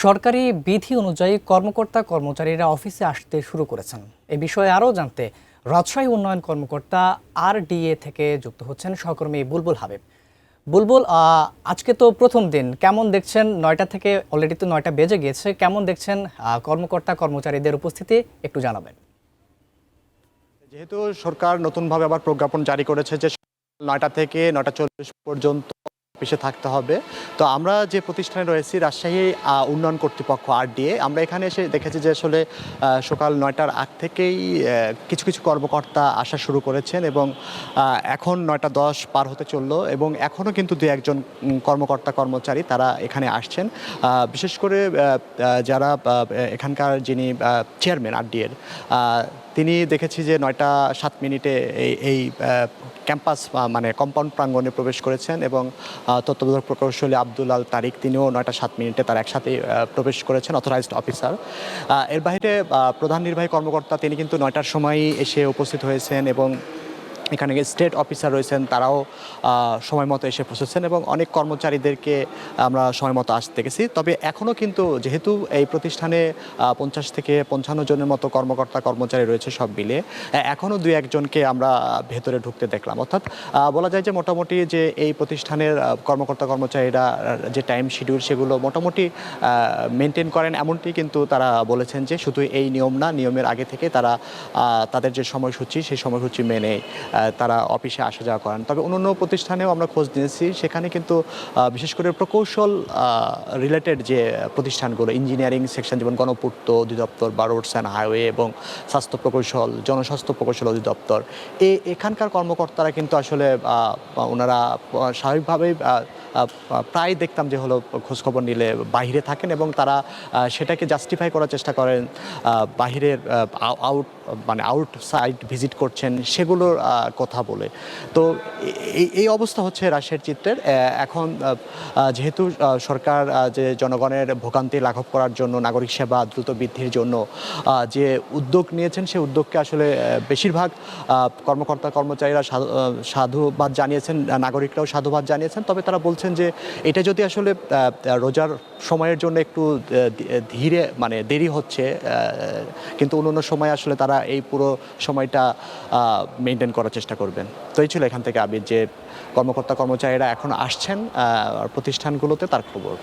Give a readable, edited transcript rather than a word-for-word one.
সরকারি বিধি অনুযায়ী কর্মকর্তা-কর্মচারীরা অফিসে আসতে শুরু করেছেন। এ বিষয়ে আরও জানতে রাজশাহী উন্নয়ন কর্মকর্তা RDA থেকে যুক্ত হচ্ছেন সহকর্মী বুলবুল হাবিব। বুলবুল, আজকে তো প্রথম দিন, কেমন দেখছেন? ৯টা থেকে অলরেডি তো ৯টা বেজে গিয়েছে, কেমন দেখছেন কর্মকর্তা-কর্মচারীদের উপস্থিতি একটু জানাবেন। যেহেতু সরকার নতুনভাবে আবার প্রজ্ঞাপন জারি করেছে যে ৯টা থেকে ৯টা ৪০ পর্যন্ত অফিসে থাকতে হবে, তো আমরা যে প্রতিষ্ঠানে রয়েছি রাজশাহী উন্নয়ন কর্তৃপক্ষ RDA, আমরা এখানে এসে দেখেছি যে আসলে সকাল ৯টার আগ থেকেই কিছু কিছু কর্মকর্তা আসা শুরু করেছেন এবং এখন ৯টা ১০ পার হতে চললো এবং এখনও কিন্তু দু একজন কর্মকর্তা কর্মচারী তারা এখানে আসছেন। বিশেষ করে যারা এখানকার যিনি চেয়ারম্যান RDA-র, তিনি দেখেছি যে ৯টা ৭ মিনিটে এই ক্যাম্পাস মানে কম্পাউন্ড প্রাঙ্গণে প্রবেশ করেছেন এবং তত্ত্বাবধায়ক প্রকৌশলী আব্দুল আল তারিক তিনিও ৯টা ৭ মিনিটে তার একসাথে প্রবেশ করেছেন, অথরাইজড অফিসার। এর বাইরে প্রধান নির্বাহী কর্মকর্তা তিনি কিন্তু ৯টার সময়ই এসে উপস্থিত হয়েছেন এবং এখানে স্টেট অফিসার রয়েছেন, তারাও সময় মতো এসে পৌঁছেছেন এবং অনেক কর্মচারীদেরকে আমরা সময় মতো আসতে দেখেছি। তবে এখনও কিন্তু যেহেতু এই প্রতিষ্ঠানে ৫০ থেকে ৫৫ জনের মতো কর্মকর্তা কর্মচারী রয়েছে সব মিলে, এখনও দু একজনকে আমরা ভেতরে ঢুকতে দেখলাম। অর্থাৎ বলা যায় যে মোটামুটি যে এই প্রতিষ্ঠানের কর্মকর্তা কর্মচারীরা যে টাইম শিডিউল সেগুলো মোটামুটি মেনটেন করেন, এমনটি কিন্তু তারা বলেছেন যে শুধু এই নিয়ম না, নিয়মের আগে থেকে তারা তাদের যে সময়সূচি সেই সময়সূচি মেনে তারা অফিসে আসা যাওয়া করেন। তবে অন্যান্য প্রতিষ্ঠানেও আমরা খোঁজ নিয়েছি, সেখানে কিন্তু বিশেষ করে প্রকৌশল রিলেটেড যে প্রতিষ্ঠানগুলো, ইঞ্জিনিয়ারিং সেকশন যেমন গণপূর্ত অধিদপ্তর বা রোডস অ্যান্ড হাইওয়ে এবং স্বাস্থ্য প্রকৌশল, জনস্বাস্থ্য প্রকৌশল অধিদপ্তর, এখানকার কর্মকর্তারা কিন্তু আসলে ওনারা স্বাভাবিকভাবেই প্রায় দেখতাম যে হলো খোঁজখবর নিলে বাইরে থাকেন এবং তারা সেটাকে জাস্টিফাই করার চেষ্টা করেন, বাহিরের আউটসাইড ভিজিট করছেন সেগুলোর কথা বলে। তো এই অবস্থা হচ্ছে রাজশাহীর চিত্রের। এখন যেহেতু সরকার যে জনগণের ভোগান্তি লাঘব করার জন্য, নাগরিক সেবা দ্রুত বৃদ্ধির জন্য যে উদ্যোগ নিয়েছেন, সেই উদ্যোগকে আসলে বেশিরভাগ কর্মকর্তা কর্মচারীরা সাধুবাদ জানিয়েছেন, নাগরিকরাও সাধুবাদ জানিয়েছেন। তবে তারা বলছেন যে এটা যদি আসলে রোজার সময়ের জন্য একটু ধীরে মানে দেরি হচ্ছে, কিন্তু অন্য সময় আসলে তারা এই পুরো সময়টা মেনটেন করার চেষ্টা করবেন। তো এই ছিল এখান থেকে আবির যে কর্মকর্তা কর্মচারীরা এখন আসছেন প্রতিষ্ঠানগুলোতে, তার খবর।